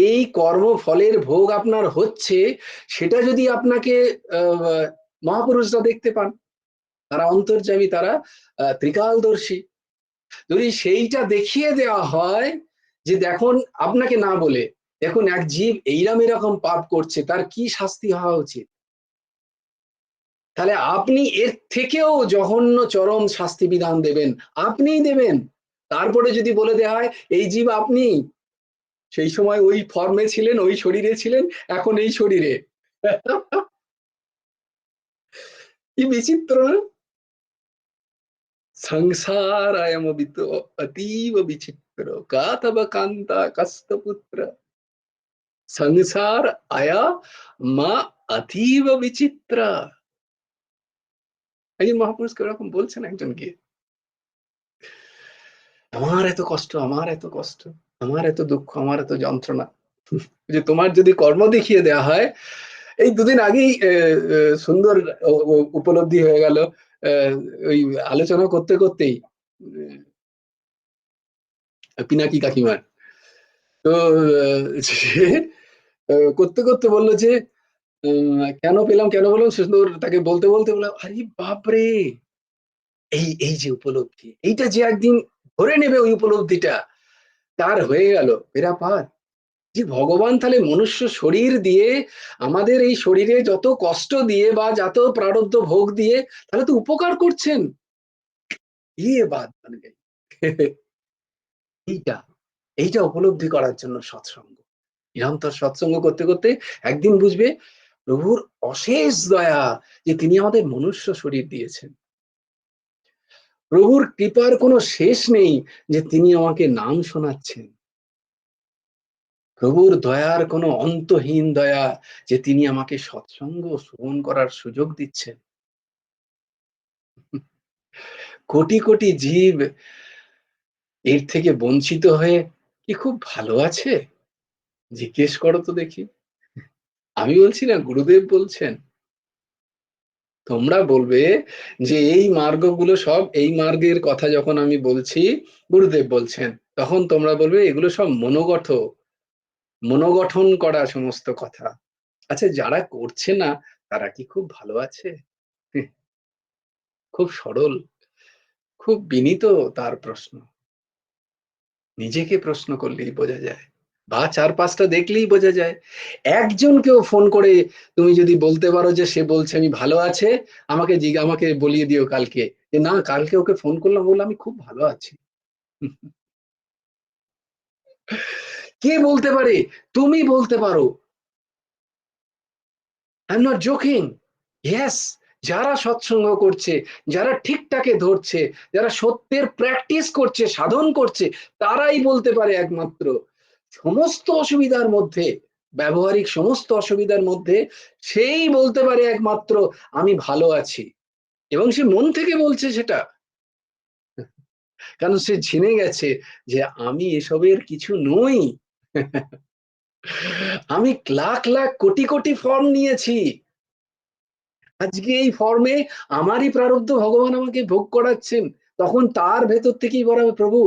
এই কর্মফলের ভোগ আপনার হচ্ছে, সেটা যদি আপনাকে মহাপুরুষরা দেখতে পান, তারা অন্তর্যামী, তারা ত্রিকালদর্শী, যদি সেইটা দেখিয়ে দেওয়া হয় যে দেখুন, আপনাকে না বলে, দেখুন এক জীব এইরকম এরকম পাপ করছে, তার কি শাস্তি হওয়া উচিত, তাহলে আপনি এর থেকেও জঘন্য চরম শাস্তি বিধান দেবেন, আপনিই দেবেন। তারপরে যদি বলে দেওয়া হয় এই জীব আপনি, সেই সময় ওই ফর্মে ছিলেন, ওই শরীরে ছিলেন, এখন এই শরীরে। কি বিচিত্র না? সংসার আয়ম অতীব বিচিত্র, কা তব কান্তা কস্তপুত্র, সংসার আয়া মা অতীব বিচিত্রা। একজন মহাপুরুষকে ওরকম বলছেন একজনকে, আমার এত কষ্ট, আমার এত কষ্ট, আমার এত দুঃখ, আমার এত যন্ত্রণা, যে তোমার যদি কর্ম দেখিয়ে দেওয়া হয়। এই দুদিন আগেই সুন্দর উপলব্ধি হয়ে গেল, ওই আলোচনা করতে করতেই পিনাকি কাকিমার। তো করতে করতে বললো যে কেন পেলাম, কেন বললাম, সুন্দর তাকে বলতে বলতে বললাম, আরে বাপরে, এই এই যে উপলব্ধি, এইটা যে একদিন ধরে নেবে ওই উপলব্ধিটা, তার হয়ে গেল এরা পার। যে ভগবান তাহলে মনুষ্য শরীর দিয়ে, আমাদের এই শরীরে যত কষ্ট দিয়ে বা যত প্রারব্ধ ভোগ দিয়ে, তাহলে তো উপকার করছেন। ইয়ে বাদ বন গই। এইটা এইটা উপলব্ধি করার জন্য সৎসঙ্গ, নিরন্তর সৎসঙ্গ করতে করতে একদিন বুঝবে প্রভুর অশেষ দয়া, যে তিনি আমাদের মনুষ্য শরীর দিয়েছেন। প্রভুর কৃপার কোনো শেষ নেই, যে তিনি আমাকে নাম শোনাচ্ছেন। প্রভুর দয়ার কোনো অন্তহীন দয়া, যে তিনি আমাকে সৎসঙ্গ শ্রবণ করার সুযোগ দিচ্ছেন। কোটি কোটি জীব এর থেকে বঞ্চিত হয়ে কি খুব ভালো আছে? জিজ্ঞেস করো তো দেখি। আমি বলছি না, গুরুদেব বলছেন। তোমরা বলবে যে এই মার্গগুলো সব, এই মার্গের কথা যখন আমি বলছি, গুরুদেব বলছেন, তখন তোমরা বলবে এগুলো সব মনোগঠন করা সমস্ত কথা। আচ্ছা, যারা করছে না তারা কি খুব ভালো আছে? খুব সরল, খুব বিনীত তার প্রশ্ন। নিজেকে প্রশ্ন করলেই বোঝা যায়, বা চার পাঁচটা দেখলেই বোঝা যায়। একজনকেও ফোন করে তুমি যদি বলতে পারো যে সে বলছে আমি ভালো আছে, আমাকে বলিয়ে দিও কালকে, যে না কালকে ওকে ফোন করলাম, বললাম আমি খুব ভালো আছি। কে বলতে পারে? তুমি বলতে পারো। I am not joking. Yes, যারা সৎসঙ্গ করছে, যারা ঠিকঠাকে ধরছে, যারা সত্যের প্র্যাকটিস করছে, সাধন করছে, তারাই বলতে পারে একমাত্র। সমস্ত অসুবিধার মধ্যে, ব্যবহারিক সমস্ত অসুবিধার মধ্যে, সেই বলতে পারে একমাত্র আমি ভালো আছি, এবং সে মন থেকে বলছে সেটা। কারণ সে জেনে গেছে যে আমি এসবের কিছু নই। আমি লাখ লাখ কোটি কোটি ফর্ম নিয়েছি, আজকে এই ফর্মে আমারই প্রারব্ধ ভগবান আমাকে ভোগ করাচ্ছেন। তখন তার ভেতর থেকেই বলা হবে, প্রভু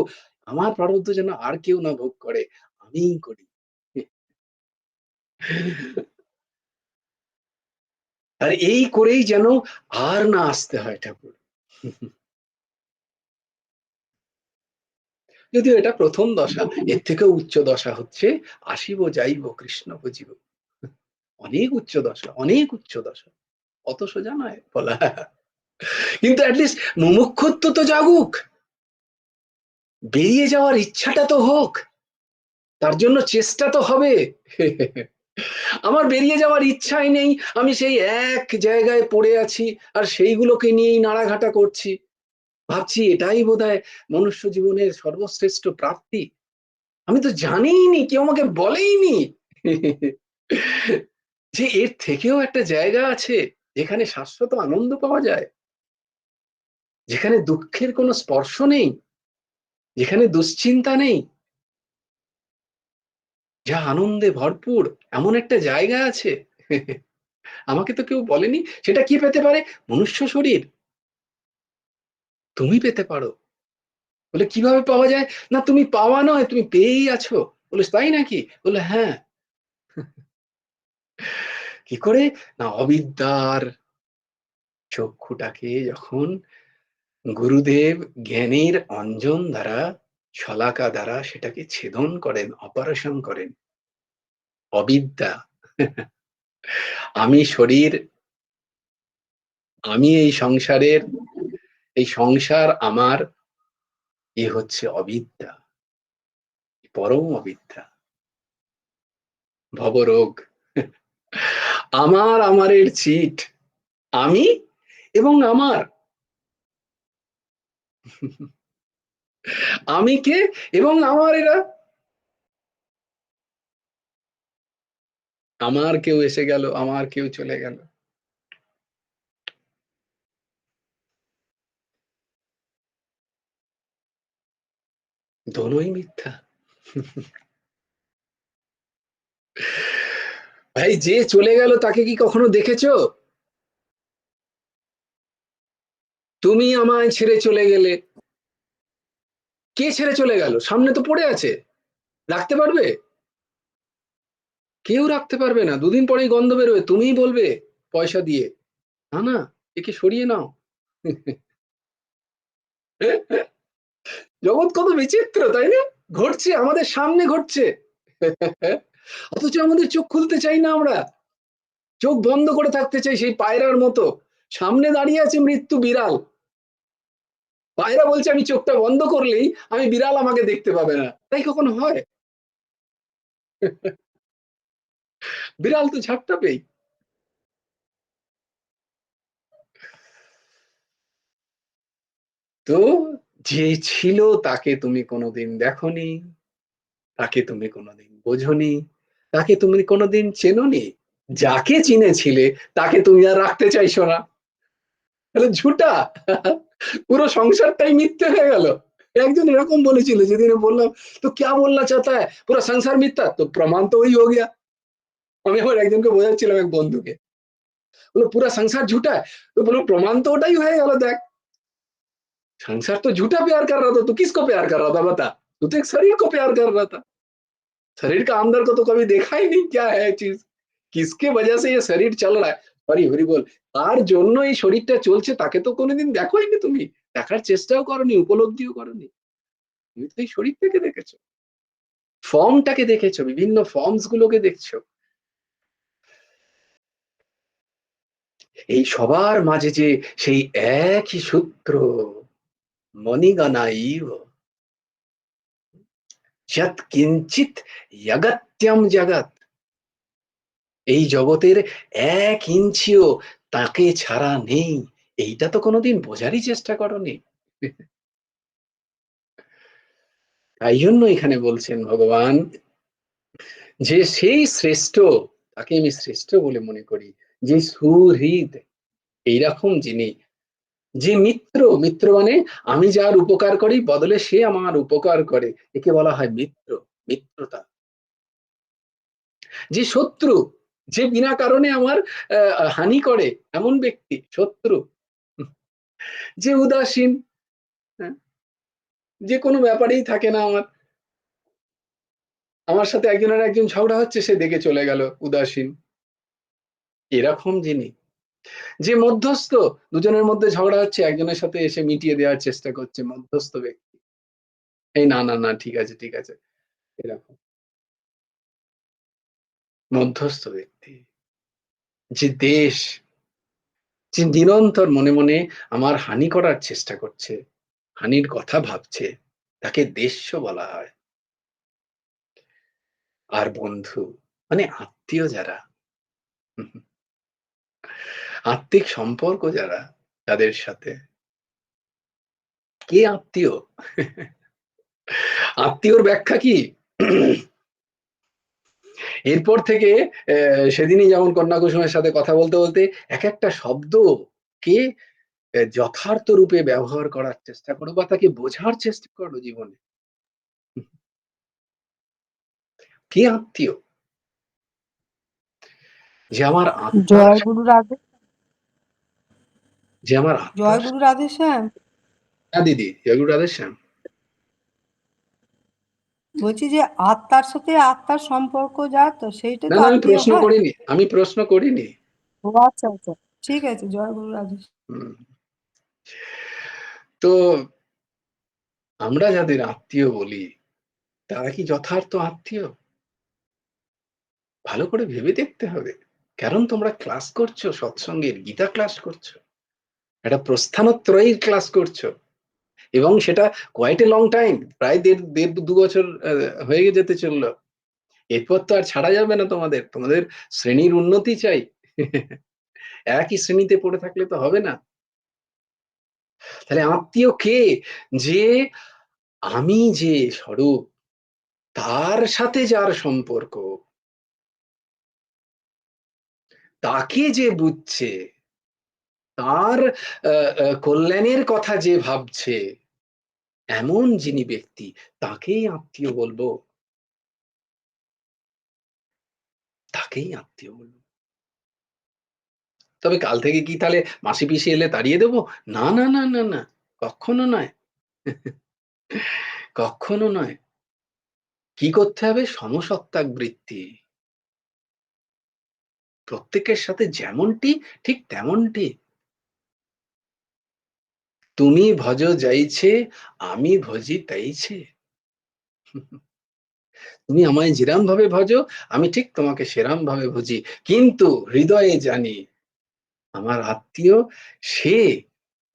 আমার প্রারব্ধ যেন আর কেউ না ভোগ করে, আমিই করি। আর এই করেই যেন আর না আসতে হয় ঠাকুর। যদিও এটা প্রথম দশা, এর থেকেও উচ্চ দশা হচ্ছে আসিব যাইব কৃষ্ণ বুঝিব। অনেক উচ্চ দশা, অনেক উচ্চ দশা, অত সোজা নয় বলা। কিন্তু অ্যাটলিস্ট মুমুক্ষুত্ব তো জাগুক, বেরিয়ে যাওয়ার ইচ্ছাটা তো হোক, তার জন্য চেষ্টা তো হবে। আমার বেরিয়ে যাওয়ার ইচ্ছাই নেই, আমি সেই এক জায়গায় পড়ে আছি, আর সেইগুলোকে নিয়েই নাড়াঘাটা করছি, ভাবছি এটাই বোধহয় মনুষ্য জীবনের সর্বশ্রেষ্ঠ প্রাপ্তি। আমি তো জানিই নি, কেউ আমাকে বলেইনি যে এর থেকেও একটা জায়গা আছে যেখানে শাশ্বত আনন্দ পাওয়া যায়, যেখানে দুঃখের কোনো স্পর্শ নেই, যেখানে দুশ্চিন্তা নেই, যা আনন্দে ভরপুর, এমন একটা জায়গা আছে। আমাকে তো কেউ বলেনি। সেটা কি পেতে পারে? মনুষ্য শরীর। তুমি পেতে পারো। বলে কিভাবে পাওয়া যায়? না তুমি পাওয়া নয়, তুমি পেয়েই আছো। বলল, "তাই নাকি?" বলল, "হ্যাঁ।" কি করে? না অবিদ্যার চক্ষুটাকে যখন গুরুদেব জ্ঞানের অঞ্জন দ্বারা, শলাকা দ্বারা সেটাকে ছেদন করেন, অপারেশন করেন। অবিদ্যা। আমি শরীর, আমি এই সংসারের, এই সংসার আমার, এ হচ্ছে অবিদ্যা, পরম অবিদ্যা, ভবরোগ। আমার, আমারের চিট, আমি এবং আমার। আমি কে এবং আমার এরা। আমার কেউ এসে গেল, আমার কেউ চলে গেল। দোনোই মিথ্যা। ভাই যে চলে গেল তাকে কি কখনো দেখেছো? তুমি আমায় ছেড়ে চলে গেলে, কে ছেড়ে চলে গেল? সামনে তো পড়ে আছে, রাখতে পারবে? কেউ রাখতে পারবে না, দুদিন পরেই গন্ধ বেরোবে, তুমিই বলবে পয়সা দিয়ে, না না, একে সরিয়ে নাও। জগৎ কত বিচিত্র, তাই না? ঘটছে আমাদের সামনে, ঘটছে। অথচ আমাদের চোখ খুলতে চাই না আমরা, চোখ বন্ধ করে থাকতে চাই সেই পায়রার মতো। সামনে দাঁড়িয়ে আছে মৃত্যু বিড়াল, পায়রা বলছে আমি চোখটা বন্ধ করলেই আমি বিড়াল আমাকে দেখতে পাবে না। তাই কখনো হয়? বিড়াল তো ঝাপটাবেই। তো যে ছিল তাকে তুমি কোনোদিন দেখোনি, তাকে তুমি কোনোদিন বোঝোনি, তাকে তুমি কোনোদিন চেনোনি। যাকে চিনেছিলে তাকে তুমি আর রাখতে চাইছো না। তাহলে ঝুটা, পুরো সংসারটাই মিথ্যে হয়ে গেল। একজন এরকম বলেছিল, যেদিন বললাম তো ক্যা বলনা চাহতা है, পুরা সংসার মিথ্যা, তো প্রমাণ তো ওই হো গিয়া। আমি আমার একজনকে বোঝাচ্ছিলাম, এক বন্ধুকে, বললো পুরা সংসার ঝুটা है, তো বললো প্রমাণ তো ওটাই হয়ে গেল, देख संसार तो झूठा प्यार कर रहा था, तू किसको प्यार कर रहा था बता, तू तो एक शरीर को प्यार कर रहा था, शरीर का अंदर को तो कभी देखा ही नहीं, क्या है चीज, किसके वजह से ये शरीर चल रहा है। হরি হরি বল, তার জন্য এই শরীরটা চলছে, তাকে তো কোনোদিন দেখোইনি তুমি, দেখার চেষ্টাও করনি, উপলব্ধিও করনি। তুমি তো এই শরীরটাকে দেখেছো, ফর্মটাকে দেখেছো, বিভিন্ন ফর্মস গুলোকে দেখছো। এই সবার মাঝে যে সেই একই সূত্র, মণিগণা ইব যৎ কিঞ্চিত যগত্যম জগৎ, এই জগতের ১ ইঞ্চিও তাকে ছাড়া নেই। এইটা তো কোনোদিন বোঝারই চেষ্টা করোনি। তাই জন্য এখানে বলছেন ভগবান যে সেই শ্রেষ্ঠ, তাকে আমি শ্রেষ্ঠ বলে মনে করি, যে সুহৃদ, এইরকম যিনি, যে মিত্র, মিত্র মানে আমি যার উপকার করি বদলে সে আমার উপকার করে, একে বলা হয় মিত্র, মিত্রতা। যে শত্রু, যে বিনা কারণে আমার হানি করে, এমন ব্যক্তি শত্রু। যে উদাসীন, হ্যাঁ, যে কোনো ব্যাপারেই থাকে না আমার, আমার সাথে একজনের একজন ঝগড়া হচ্ছে, সে দেখে চলে গেল, উদাসীন। এরকম যিনি, যে মধ্যস্থ, দুজনের মধ্যে ঝগড়া হচ্ছে, একজনের সাথে এসে মিটিয়ে দেওয়ার চেষ্টা করছে, মধ্যস্থ ব্যক্তি, এই না না না ঠিক আছে ঠিক আছে, এরকম মধ্যস্থ ব্যক্তি। যে দেশ, যে নিরন্তর মনে মনে আমার হানি করার চেষ্টা করছে, হানির কথা ভাবছে, তাকে দেশ্য বলা হয়। আর বন্ধু মানে আত্মীয় যারা, আত্মিক সম্পর্ক যারা, তাদের সাথে, কে আত্মীয়? আত্মীয়র ব্যাখ্যা কি? এরপর থেকে সেদিনই যেমন কন্যা কুসুমের সাথে কথা বলতে বলতে এক একটা শব্দকে যথার্থ রূপে ব্যবহার করার চেষ্টা করো, বা তাকে বোঝার চেষ্টা করো জীবনে। কে আত্মীয়? যে আমার আত্মার, জয় গুরু রাধে, যে আমার জয় আত্মার। গুরু রাধে শ্যাম। হ্যাঁ দিদি, জয় গুরু রাধেশ্যাম। বলছি যে আত্মার সাথে আত্মার সম্পর্ক যা, তো সেইটা না তো না, আমি আত্মীয় প্রশ্ন হয়। করিনি, আমি প্রশ্ন করিনি। ও আচ্ছা আচ্ছা, ঠিক আছে, জয় গুরু রাজেশ। হুম। তো আমরা যাদের আত্মীয় বলি, তারা কি যথার্থ আত্মীয়? ভালো করে ভেবে দেখতে হবে। কারণ তোমরা ক্লাস করছো, সৎসঙ্গের গীতা ক্লাস করছো, একটা প্রস্থানত্রয়ীর ক্লাস করছো, এবং সেটা কোয়াইট এ লং টাইম, প্রায় দেড় ২ বছর হয়ে যেতে চললো। এরপর তো আর ছাড়া যাবে না তোমাদের, তোমাদের শ্রেণীর উন্নতি চাই। একই শ্রেণীতে পড়ে থাকলে তো হবে না। তাহলে আত্মীয় কে? যে আমি যে স্বরূপ, তার সাথে যার সম্পর্ক, তাকে যে বুঝছে, তার কল্যাণের কথা যে ভাবছে, এমন যিনি ব্যক্তি, তাকেই আত্মীয় বলবো, তাকেই আত্মীয় বলবো। তবে কাল থেকে কি তাহলে মাসি পিসি এলে তাড়িয়ে দেবো? না না না না না, কখনো নয়। কখনো নয়। কি করতে হবে? সমসত্ত্বাগ বৃত্তি। প্রত্যেকের সাথে যেমনটি ঠিক তেমনটি। তুমি ভজ যাইছে, আমি ভজি তাইছে। তুমি আমায় যেরাম ভাবে ভজো, আমি ঠিক তোমাকে সেরাম ভাবে ভজি। কিন্তু হৃদয়ে জানি আমার আত্মীয় সে,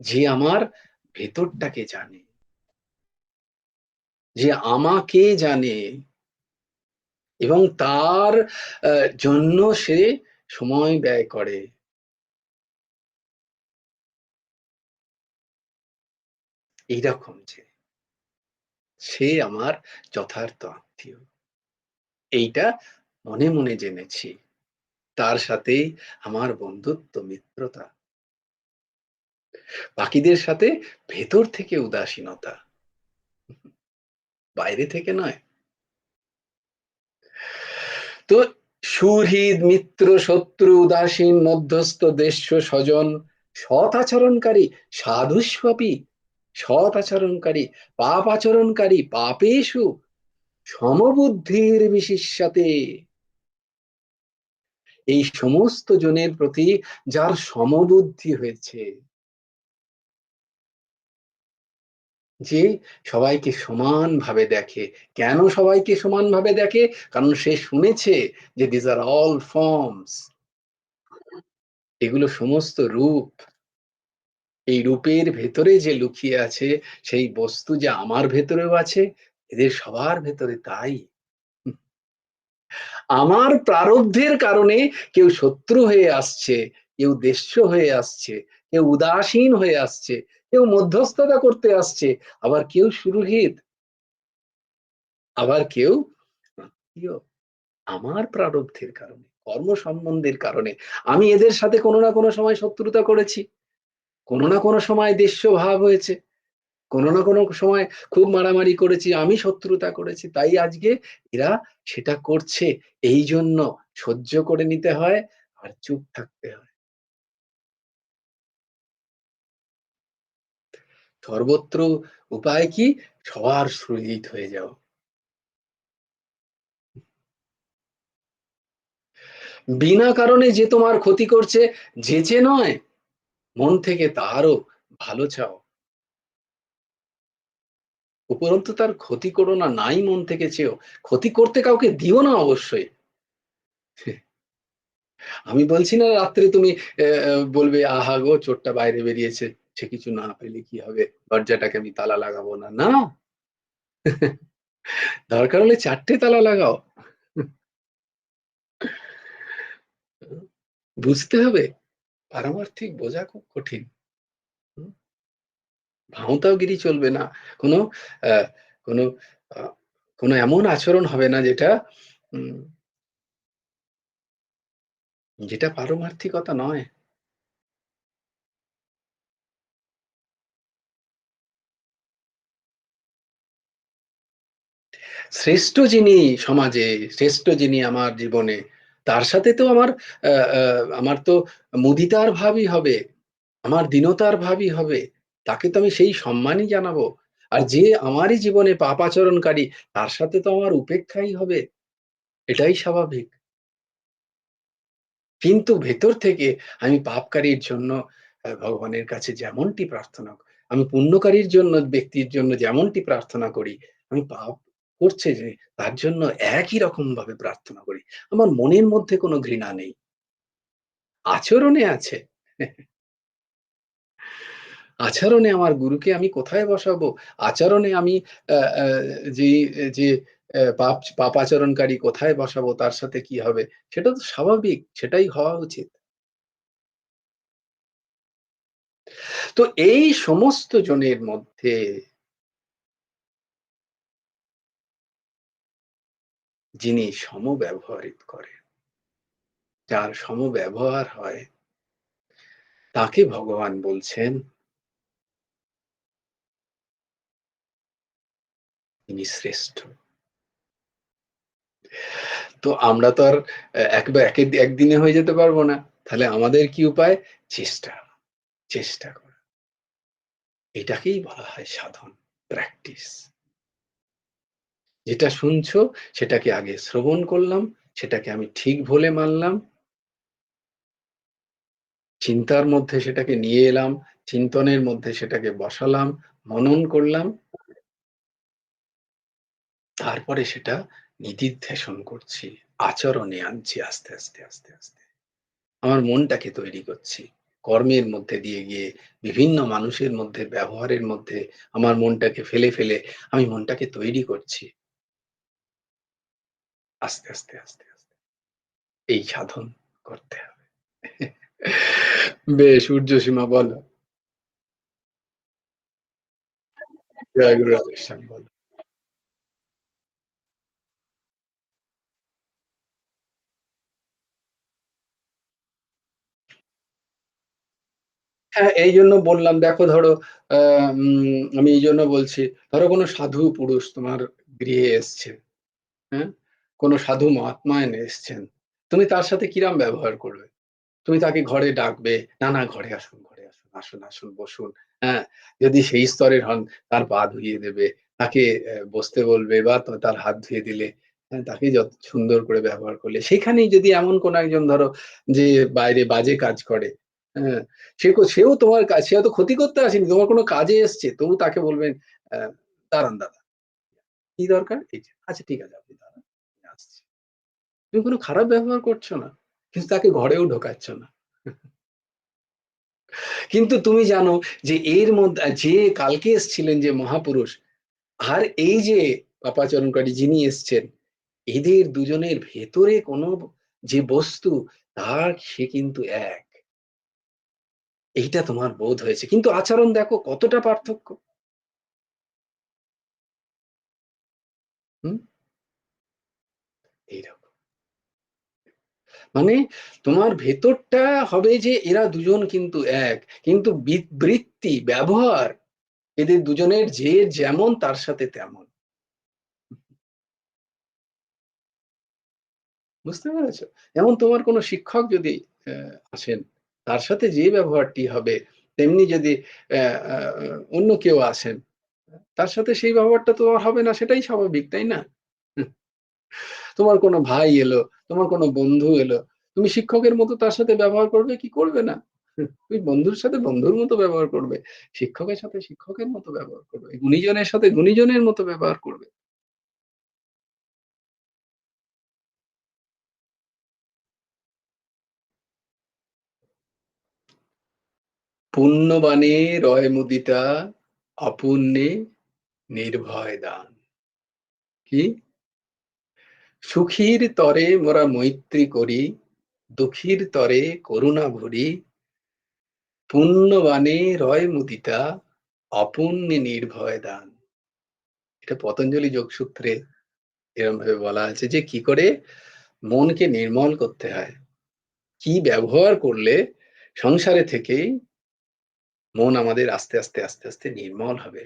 যে আমার ভেতরটাকে জানে, যে আমাকে জানে, এবং তার জন্য সে সময় ব্যয় করে। এইরকম যে সে আমার যথার্থ আত্মীয়, এইটা মনে মনে জেনেছি। তার সাথেই আমার বন্ধুত্ব, মিত্রতা। বাকিদের সাথে ভেতর থেকে উদাসীনতা, বাইরে থেকে নয়। তো সুহৃদ, মিত্র, শত্রু, উদাসীন, মধ্যস্থ, দেশ্য, স্বজন, সৎ আচরণকারী, সাধুস্বপি, সৎ আচরণকারী, পাপ আচরণকারী, পাপেষু, সমবুদ্ধির বিশিষ্যাতে। এই সমস্ত জনের প্রতি যার সমবুদ্ধি হয়েছে, যে সবাইকে সমানভাবে দেখে। কেন সবাইকে সমানভাবে দেখে? কারণ সে শুনেছে যে দিস আর অল ফর্মস, এগুলো সমস্ত রূপ। এই রূপের ভেতরে যে লুকিয়ে আছে সেই বস্তু যে আমার ভেতরেও আছে, এদের সবার ভেতরে তাই। আমার প্রারব্ধের কারণে কেউ শত্রু হয়ে আসছে, কেউ দেশ্য হয়ে আসছে, কেউ উদাসীন হয়ে আসছে, কেউ মধ্যস্থতা করতে আসছে, আবার কেউ সুরহিত, আবার কেউ আত্মীয়। আমার প্রারব্ধের কারণে, কর্ম সম্বন্ধের কারণে আমি এদের সাথে কোনো না কোনো সময় শত্রুতা করেছি, কোনো না কোনো সময় দেশ্য ভাব হয়েছে, কোনো না কোনো সময় খুব মারামারি করেছি, আমি শত্রুতা করেছি। তাই আজকে এরা সেটা করছে, এই জন্য সহ্য করে নিতে হয় আর চুপ থাকতে হয়। সর্বত্র উপায় কি? সবার সুহৃদ হয়ে যাও। বিনা কারণে যে তোমার ক্ষতি করছে, যেচে নয়, মন থেকে তাহারও ভালো চাও। উপরন্তু তার ক্ষতি করো না, নাই মন থেকে চেয়েও। ক্ষতি করতে কাউকে দিও না অবশ্যই। আমি বলছি না রাত্রে তুমি বলবে আহা গো চোরটা বাইরে বেরিয়েছে, সে কিছু না পেলে কি হবে, দরজাটাকে আমি তালা লাগাবো না। না, দরকার হলে ৪টে তালা লাগাও। বুঝতে হবে, পারমার্থিক বোঝা খুব কঠিন। হুম, ভাঁওতাগিরি চলবে না। কোনো আহ, কোনো আহ, কোনো এমন আচরণ হবে না যেটা উম, যেটা পারমার্থিকতা নয়। শ্রেষ্ঠ যিনি সমাজে, শ্রেষ্ঠ যিনি আমার জীবনে, তার সাথে তো আমার তো মুদিতার ভাবই হবে, আমার দীনতার ভাবই হবে। তাকে তো আমি সেই সম্মানই জানাবো। আর যে আমারই জীবনে পাপাচরণকারী তার সাথে তো আমার উপেক্ষাই হবে। এটাই স্বাভাবিক। কিন্তু ভেতর থেকে আমি পাপকারীর জন্য ভগবানের কাছে যেমনটি প্রার্থনা আমি পুণ্যকারীর জন্য ব্যক্তির জন্য যেমনটি প্রার্থনা করি, আমি পাপ করছে যে তার জন্য একই রকমভাবে প্রার্থনা করি। আমার মনের মধ্যে কোনো ঘৃণা নেই। আচরণে আছে। আচরণে আমার গুরুকে আমি কোথায় বসাবো? আচরণে আমি আ আ যেই যে পাপাচরণকারী কোথায় বসাবো? তার সাথে কি হবে? সেটা তো স্বাভাবিক। সেটাই হওয়া উচিত। তো এই সমস্ত জনের মধ্যে যিনি সমব্যবহারিত করেন, যার সমব্যবহার হয়, তাকে ভগবান বলছেন তিনি শ্রেষ্ঠ। তো আমরা তো আর একদিনে হয়ে যেতে পারবো না। তাহলে আমাদের কি উপায়? চেষ্টা, চেষ্টা করা। এটাকেই বলা হয় সাধন, প্র্যাকটিস। যেটা শুনছো সেটাকে আগে শ্রবণ করলাম, সেটাকে আমি ঠিক বলে মানলাম, চিন্তার মধ্যে সেটাকে নিয়ে এলাম, চিন্তনের মধ্যে সেটাকে বসালাম, মনন করলাম, তারপরে সেটা নিদিধ্যাসন করছি, আচরণে আনছি আস্তে, আস্তে, আস্তে, আস্তে। আমার মনটাকে তৈরি করছি। কর্মের মধ্যে দিয়ে গিয়ে বিভিন্ন মানুষের মধ্যে ব্যবহারের মধ্যে আমার মনটাকে ফেলে, ফেলে আমি মনটাকে তৈরি করছি। আস্তে, আস্তে, আস্তে, আস্তে। এই সাধন করতে হবে। বেশ ঊর্ধ্বসীমা বলো। জয় গুরু রাধেশ্যাম বলো। হ্যাঁ, এইজন্য বললাম দেখো ধরো আ আমি এইজন্য বলছি, ধরো কোনো সাধু পুরুষ তোমার গৃহে এসছে, হ্যাঁ? কোনো সাধু মহাত্মা এসছেন। তুমি তার সাথে কিরাম ব্যবহার করবে? তুমি তাকে ঘরে ডাকবে, "না, না ঘরে আসুন, ঘরে আসুন, আসুন, আসুন, বসুন।" হ্যাঁ? যদি সেই স্তরের হন তার পা ধুইয়ে দেবে, তাকে বসতে বলবে বা তার হাত ধুয়ে দিলে, হ্যাঁ? তাকে যত সুন্দর করে ব্যবহার করলে। সেখানেই যদি এমন কোনো একজন ধরো যে বাইরে বাজে কাজ করে, হ্যাঁ? সেও তোমার সে হয়তো ক্ষতি করতে আসেনি, তোমার কোনো কাজে এসছে। তবু তাকে বলবেন, অ্যা "দাঁড়ান দাদা, কি দরকার?" এই যে, "আচ্ছা ঠিক আছে আপনি দাঁড়ান, আমি আসছি।" তুমি কোনো খারাপ ব্যবহার করছো না। কিন্তু তাকে ঘরেও ঢোকাচ্ছ না। কিন্তু তুমি জানো যে এর মধ্যে যে কালকে এসছিলেন যে মহাপুরুষ, আর এই যে পাপাচরণকারী যিনি এসছেন, এদের দুজনের ভেতরে কোনো যে বস্তু তার সে কিন্তু এক। এইটা তোমার বোধ হয়েছে। কিন্তু আচরণ দেখো কতটা পার্থক্য। হুম? এইরকম। মানে তোমার ভেতরটা হবে যে এরা দুজন কিন্তু এক। কিন্তু বৃত্তি, ব্যবহার এদের দুজনের যে যেমন তার সাথে তেমন। বুঝতে পেরেছ? যেমন তোমার কোনো শিক্ষক যদি আসেন, তার সাথে যে ব্যবহারটি হবে, তেমনি যদি অ্যা আ অন্য কেউ আসেন, তার সাথে সেই ব্যবহারটা তো আর হবে না, সেটাই স্বাভাবিক, তাই না? হুম, তোমার কোনো ভাই এলো, তোমার কোনো বন্ধু এলো, তুমি শিক্ষকের মতো তার সাথে ব্যবহার করবে কি করবে না? তুমি বন্ধুর সাথে বন্ধুর মতো ব্যবহার করবে। শিক্ষকের সাথে শিক্ষকের মতো ব্যবহার করবে। গুণীজনের সাথে গুণীজনের মতো ব্যবহার করবে। পুণ্যবানে রয় মুদিতা, অপুণ্যে নির্ভয় দান। কি? সুখীর তরে মোরা মৈত্রী করি, দুঃখীর তরে করুণা ভরি, পুণ্যবানে রয় মুদিতা, অপুণ্যে নির্ভয় দান। এটা পতঞ্জলি যোগসূত্রে এরমভাবে বলা আছে যে কি করে মনকে নির্মল করতে হয়। কি ব্যবহার করলে সংসারে থেকেই মন আমাদের আস্তে, আস্তে, আস্তে, আস্তে নির্মল হবে।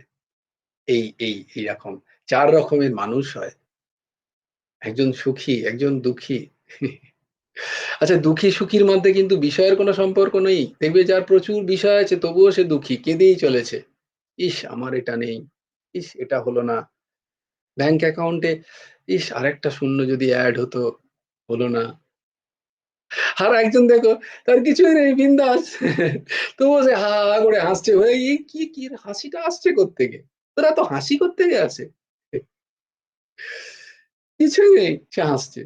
এইরকম ৪ রকমের মানুষ হয়। একজন সুখী, একজন দুঃখী। আচ্ছা দুঃখী সুখীর মধ্যে কিন্তু বিষয়ের কোনো সম্পর্ক নেই। দেখবে যার প্রচুর বিষয় আছে তবুও সে দুঃখী, কেঁদেই চলেছে। ইস! আমার এটা নেই। ইস এটা হলো না। ব্যাংক অ্যাকাউন্টে ইস আরেকটা শূন্য যদি এড হতো, হলো না। আর একজন দেখো তার কিছুই নেই বিন্দাস। তবুও সে হা, হা করে হাসছে। ভাই এই কি হাসিটা আসছে কোত্থেকে? তোর এত হাসি কোত্থেকে আসে? কিছুই নেই, সে হাসছে।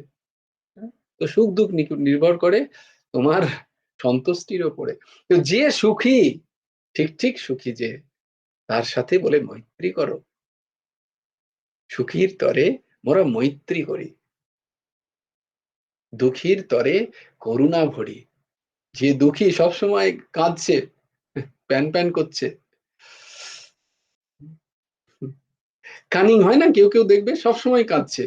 হ্যাঁ? তো সুখ-দুঃখ নির্ভর করে তোমার সন্তুষ্টির উপরে। তো যে সুখী, ঠিক সুখী যে, তার সাথে বলে মৈত্রী করো। সুখীর তরে মোরা মৈত্রী করি। দুঃখীর তরে করুণা ভরি। যে দুঃখী সবসময় কাঁদছে, প্যান করছে। কানিং হয় না? কেউ দেখবে সবসময় কাঁদছে।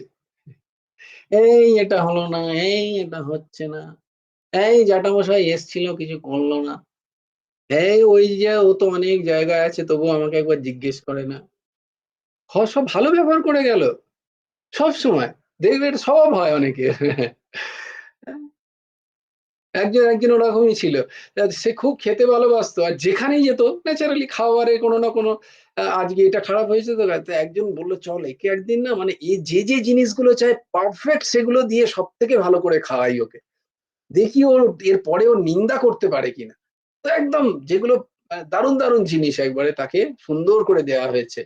এই এটা হলো না, এই এটা হচ্ছে না। এই জ্যাঠামশাই এসছিল কিছু করল না। এই ওই যে ও তো অনেক জায়গায় আছে তবুও আমাকে একবার জিজ্ঞেস করে না। সব ভালো ব্যবহার করে গেল। সবসময়। দেখবে এটা স্বভাব হয় অনেকের। একজন ওরকমই ছিল। সে খুব খেতে ভালোবাসতো। আর যেখানেই যেত ন্যাচারালি খাবারে কোনো না কোনো আজকে এটা খারাপ হয়েছে তো একজন বলল, "চল একে একদিন না মানে এ যে জিনিসগুলো চায় পারফেক্ট সেগুলো দিয়ে সবথেকে ভালো করে খাওয়াই ওকে। দেখি ওর এরপরে ও নিন্দা করতে পারে কিনা।" তো একদম যেগুলো দারুণ জিনিস একবারে তাকে সুন্দর করে দেয়া হয়েছে।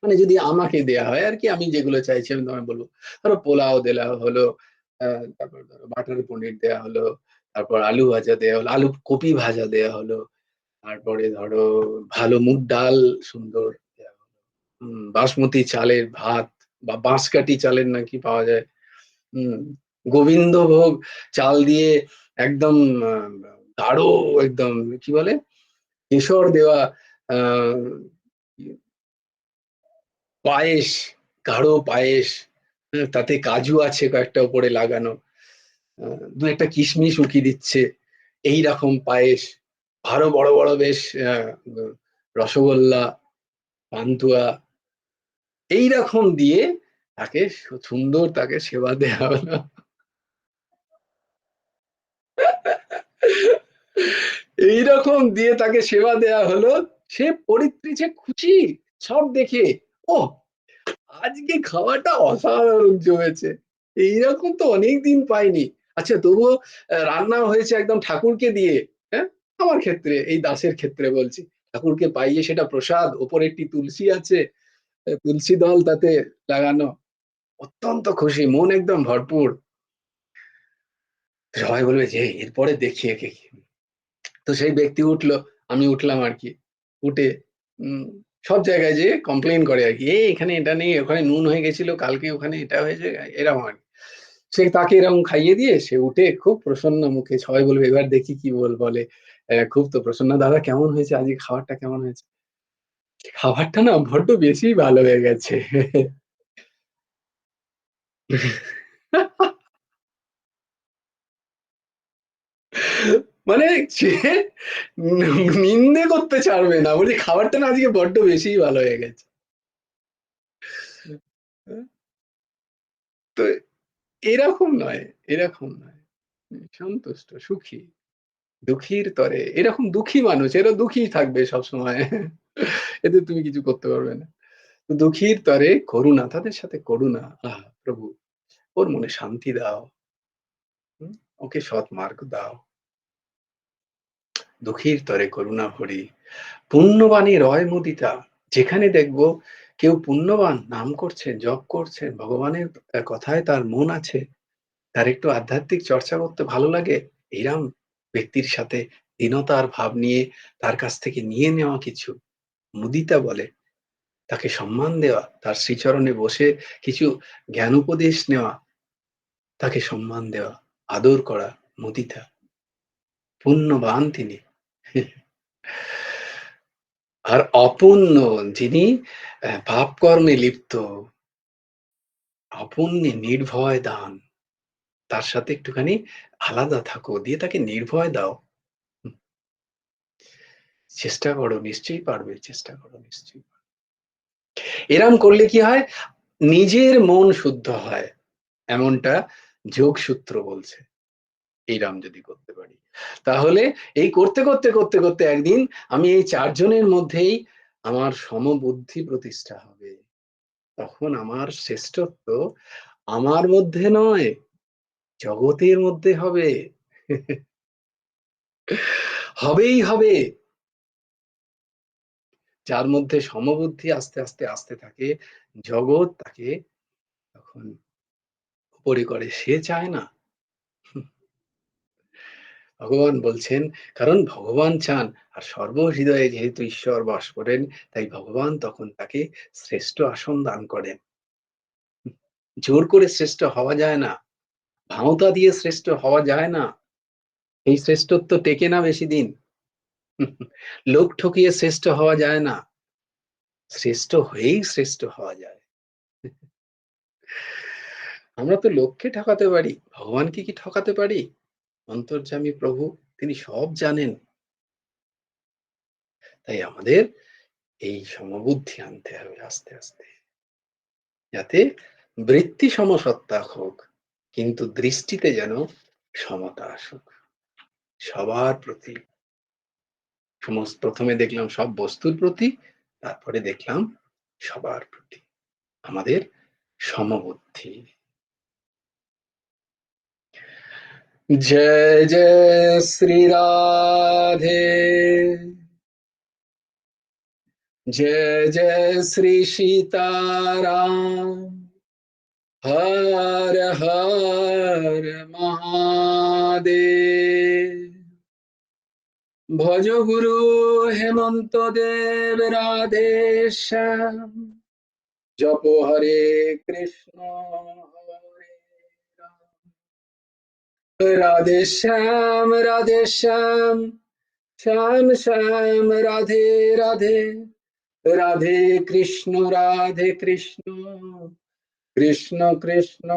মানে যদি আমাকে দেয়া হয় আরকি আমি যেগুলো চাইছি আমি তোমায় বলব। ধরো পোলাও দেয়া হলো, আ তারপর ধরো বাটার পনির দেয়া হলো, তারপর আলু ভাজা দেয়া হলো, আলু কপি ভাজা দেয়া হলো। তারপরে ধরো ভালো মুগ ডাল সুন্দর দেয়া হলো। বাসমতি চালের ভাত বা বাঁশকাঠি চালের নাকি পাওয়া যায়। হুম, গোবিন্দভোগ চাল দিয়ে একদম আ গাঢ় একদম কি বলে? কেশর দেওয়া আ পায়েস, গাঢ় পায়েস, তাতে কাজু আছে কয়েকটা উপরে লাগানো। আ ২-১ টা কিশমিশ উকি দিচ্ছে। এইরকম পায়েস। আরো বড় বেশ আ রসগোল্লা, পান্তুয়া এইরকম দিয়ে তাকে সুন্দর তাকে সেবা দেয়া হলো। এইরকম দিয়ে তাকে সেবা দেয়া হলো। সে পরিত্রিছে খুশি সব দেখে। ওহ! আজকে খাওয়াটা অসাধারণ জমেছে। এইরকম তো অনেকদিন পাইনি। আচ্ছা তবুও রান্না হয়েছে একদম ঠাকুরকে দিয়ে, হ্যাঁ? আমার ক্ষেত্রে এই দাসের ক্ষেত্রে বলছি। ঠাকুরকে পাইয়ে সেটা প্রসাদ, ওপরে একটি তুলসী আছে, তুলসী দল তাতে লাগানো। অত্যন্ত খুশি, মন একদম ভরপুর। সবাই বলবে যে এরপরে দেখি একে। তো সেই ব্যক্তি উঠলো, আমি উঠলাম আরকি। উঠে উম সব জায়গায় যেয়ে কমপ্লেইন করে আরকি। এখানে এটা নেই, ওখানে নুন হয়ে গেছিল, কালকে ওখানে এটা হয়েছে, এরকম আরকি। সে তাকে এরকম খাইয়ে দিয়ে সে উঠে খুব প্রসন্ন মুখে সবাই বলবে, "এবার দেখি কি বলে। খুব তো প্রসন্ন। দাদা কেমন হয়েছে? আজকে খাবারটা কেমন হয়েছে?" খাবারটা না বড্ড বেশিই ভালো হয়ে গেছে। মানে সে নিন্দে করতে ছাড়বে না। বলছে, "খাবারটা না আজকে বড্ড বেশিই ভালো হয়ে গেছে।" তো এরকম নয়। সন্তুষ্ট, সুখী, দুঃখীর তরে এরকম দুঃখী মানুষ, এরা দুঃখী থাকবে সবসময়। এদের তুমি কিছু করতে পারবে না। দুঃখীর তরে করুণা, তাদের সাথে করুণা। প্রভু ওর মনে শান্তি দাও। হুম? ওকে সৎ মার্গ দাও। দুঃখীর তরে করুণা ভরি। পুণ্যবাণী রয় মুদিতা। যেখানে দেখবো কেউ পুণ্যবান নাম করছেন, জপ করছেন, ভগবানের কথায় তার মন আছে, তার একটু আধ্যাত্মিক চর্চা করতে ভালো লাগে, এরম ব্যক্তির সাথে দীনতার ভাব নিয়ে তার কাছ থেকে নিয়ে নেওয়া কিছু মুদিতা বলে, তাকে সম্মান দেওয়া, তার শ্রীচরণে বসে কিছু জ্ঞান উপদেশ নেওয়া, তাকে সম্মান দেওয়া, আদর করা, মুদিতা। পুণ্যবান তিনি। আর অপুণ্য যিনি পাপ কর্মে লিপ্ত, অপুণ্যে নির্ভয় দান। তার সাথে একটুখানি আলাদা থাকো, দিয়ে তাকে নির্ভয় দাও। হুম, চেষ্টা করো নিশ্চয়ই পারবে, চেষ্টা করো নিশ্চয়ই। এরম করলে কি হয়? নিজের মন শুদ্ধ হয়। এমনটা যোগসূত্র বলছে। এইরম যদি করতে পারি। তাহলে এই করতে একদিন আমি এই ৪ জনের মধ্যেই আমার সমবুদ্ধি প্রতিষ্ঠা হবে। তখন আমার শ্রেষ্ঠত্ব আমার মধ্যে নয়, জগতের মধ্যে হবে। হবেই হবে। যার মধ্যে সমবুদ্ধি আস্তে আস্তে আসতে থাকে, জগৎ তাকে তখন উপরে করে। সে চায় না। ভগবান বলছেন, কারণ ভগবান চান, আর সর্বহৃদয়ে যেহেতু ঈশ্বর বাস করেন, তাই ভগবান তখন তাকে শ্রেষ্ঠ আসন দান করেন। জোর করে শ্রেষ্ঠ হওয়া যায় না, ভাঁওতা দিয়ে শ্রেষ্ঠ হওয়া যায় না। এই শ্রেষ্ঠত্ব টেকে না বেশি দিন। লোক ঠকিয়ে শ্রেষ্ঠ হওয়া যায় না, শ্রেষ্ঠ হয়েই শ্রেষ্ঠ হওয়া যায়। আমরা তো লোককে ঠকাতে পারি, ভগবানকে কি ঠকাতে পারি? অন্তর্যামী প্রভু, তিনি সব জানেন। তাই আমাদের এই সমবুদ্ধি আনতে হবে আস্তে আস্তে, যাতে বৃত্তি সমসত্তা হোক, কিন্তু দৃষ্টিতে যেন সমতা আসুক সবার প্রতি। প্রথমে দেখলাম সব বস্তুর প্রতি, তারপরে দেখলাম সবার প্রতি আমাদের সমবুদ্ধি। জয় জয় শ্রী রাধে, जय जय श्री सीताराम, हर हर महादेव। भज गुरु हेमंत देव राधे श्याम, जप हरे कृष्ण हरे राधे श्याम श्याम श्याम राधे राधे, राधे कृष्ण कृष्ण कृष्ण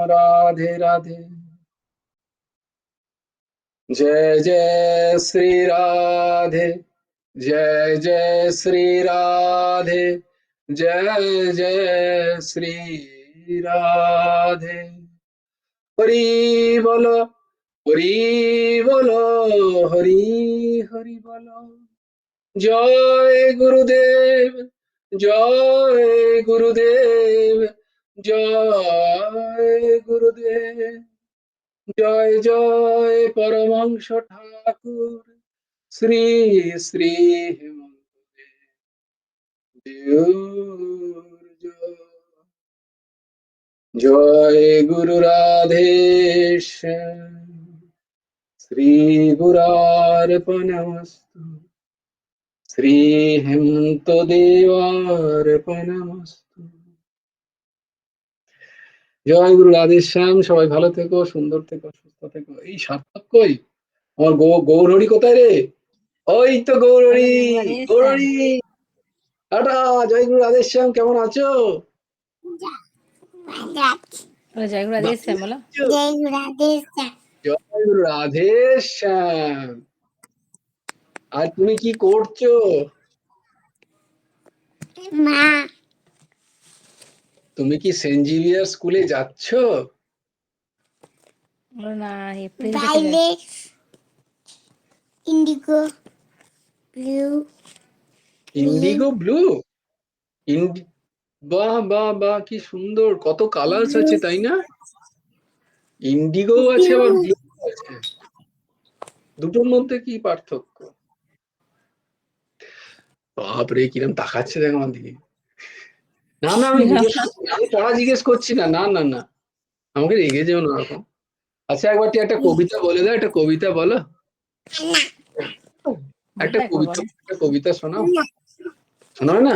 राधे राधे। जय जय श्री राधे, जय जय श्री राधे, जय जय श्री राधे। हरि बोलो, हरि बोलो, हरि हरि बोलो। जय गुरुदेव, जय गुरुदेव, जय गुरुदेव। जय जय परमहंस ठाकुर श्री श्री हेमंत देव। जय गुरु राधेश्याम, श्री गुरार्पणमस्तु, श्री हेमंत देवार्पणमस्तु। জয় গুরু রাধেশ্যাম। সবাই ভালো থেকো, সুন্দর থেকো, সুস্থ থেকো। এই সার্থক কই? আমার গৌরহরি কোথায় রে? ওই তো গৌরহরি, গৌরহরি। টাটা। জয় গুরু রাধেশ্যাম, কেমন আছো? জয় গুরু রাধেশ্যাম বলো। জয় গুরু রাধেশ্যাম। জয় গুরু রাধেশ্যাম। আর তুমি কি করছো? মা, তুমি কি সেন্ট জেভিয়ার স্কুলে যাচ্ছ? বলো না, এপ্রিল থেকে violate, Indigo, blue, Indigo blue. বাহ বাহ বাহ, কি সুন্দর, কত কালার্স আছে তাই না? ইন্ডিগো আছে আবার ব্লু আছে, দুটোর মধ্যে কি পার্থক্য? বাপরে, কিরম তাকাচ্ছে দেখ আমার দিকে। না না, আমি জিজ্ঞেস করছি না, আমি পড়া জিজ্ঞেস করছি না। না না না, আমাকে রেগে যেও না ওরকম। আচ্ছা, একবার তুই একটা কবিতা বলে দাও, একটা কবিতা বলো। একটা কবিতা, একটা কবিতা শোনাও। শোনাও না?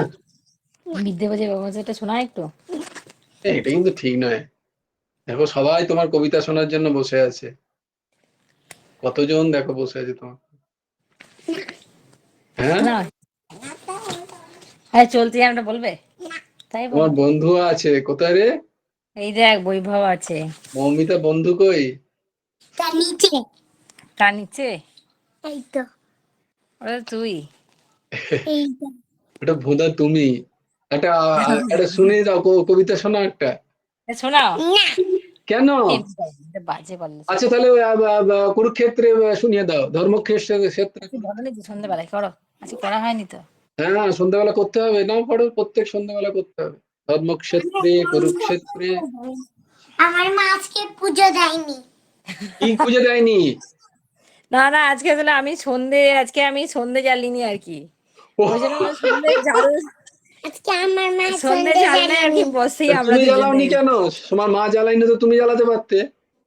বিদ্যে বাজে বাবাটা শোনায় একটু। এটা কিন্তু ঠিক নয়। দেখো, সবাই তোমার কবিতা শোনার জন্য বসে আছে। কতজন দেখো বসে আছে তোমার। হ্যাঁ, না হ্যাঁ, চলতি আমরা বলবে তাই বল। তোমার বন্ধু আছে কোথায় রে? এই দেখ, বৈভব আছে। মৌমিতা বন্ধু কই? তার নিচে, তার নিচে এই তো, ওটা তুই। এই তো। এটা ভোদা তুমি। একটা একটা শুনে দাও, কবিতা শোনা একটা। শোনাও না, কেন? বাজে বললে। আচ্ছা তাহলে কুরুক্ষেত্রে শুনিয়ে দাও, ধর্মক্ষেত্রে। বলো নাকি সন্ধ্যেবেলায় করো? আজকে করা হয়নি তো। হ্যাঁ, সন্ধ্যাবেলা করতে হবে, নাও পড়ো, প্রত্যেক সন্ধ্যাবেলা করতে হবে। ধর্মক্ষেত্রে কুরুক্ষেত্রে। আমার মা আজকে পুজো দেয়নি। কি পুজো দেয়নি? না না, আজকে আসলে আজকে আমি সন্ধে জ্বালিনি আর কি। ওই জন্য আমার সন্ধে ঝাল আজকে আমার মা সন্ধে সন্ধে জ্বালনে আর কি জ্বালায়নি। বসেই তা আমরা তুমি দুজনে। জ্বালাওনি কেন? তোমার মা জ্বালায়নি তো তুমি জ্বালাতে পারতে,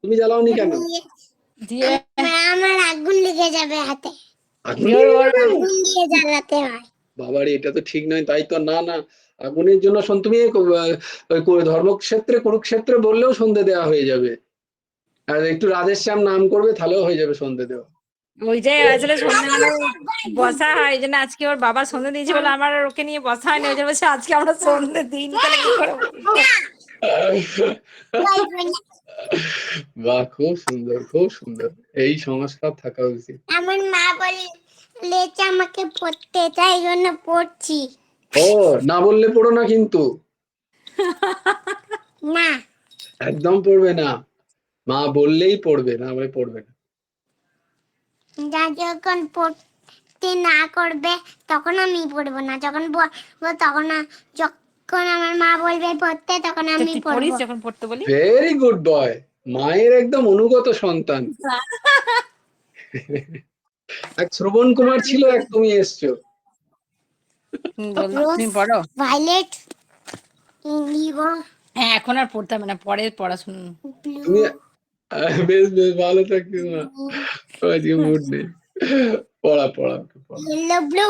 তুমি জ্বালাওনি কেন? দিয়ে আমার আগুন লেগে যাবে হাতে। আগুন দিয়ে লেগে ওর যাবে? আগুন দিয়ে জ্বালাতে হয়। বাবারে, এটা তো ঠিক নয়। তাই তো, না না, আগুনের জন্য তুমি ধর্মক্ষেত্রে কুরুক্ষেত্রে বললেও সন্ধে দেওয়া হয়ে যাবে। আর একটু রাধেশ্যাম নাম করবে, তাহলেও হয়ে যাবে সন্ধে দেওয়া। ওইটাই আসলে সন্ধ্যাবেলায় বসা হয়, এই জন্য আজকে ওর বাবা সন্ধে দিয়েছে বলে আমার আর ওকে নিয়ে বসা হয়নি। ওই জন্য বলছে আজকে আমরা সন্ধে দিন, তাহলে কি করে বলবো? বাহ, খুব সুন্দর, খুব সুন্দর। এই সংস্কার থাকা উচিত। আমার মা বলেছে আমাকে পড়তে, তাই জন্য পড়ছি। ও, না বললে পড়ো না কিন্তু, না, একদম পড়বে না। মা বললেই পড়বে, না বলে পড়বে না। যা যখন পড়তে না করবে তখন আমি পড়বো না, যখন বলবো তখন যখন আমার মা বলবে পড়তে তখন তো আমি তুই পড়বো। পড়িস যখন পড়তে বলি? ভেরি গুড বয়, মায়ের একদম অনুগত সন্তান। এক শ্রবণ কুমার ছিল, এক তুমি এসছো। তুমি পড়ো। ভায়োলেট, ইন্ডিগো, হ্যাঁ, এখন আর পড়তে হবে না, পরে পড়াশোনা। তুমি ব্লু, বেশ বেশ ভালো থাকবে মা, আজকে মুড নেই। পড়া পড়া পড়া। Yellow, blue.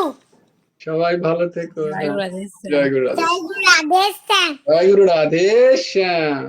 সবাই ভালো থেকো। জয় গুরু রাধে। জয় গুরু রাধে। জয় গুরু রাধে শ্যাম। জয় গুরু রাধে শ্যাম।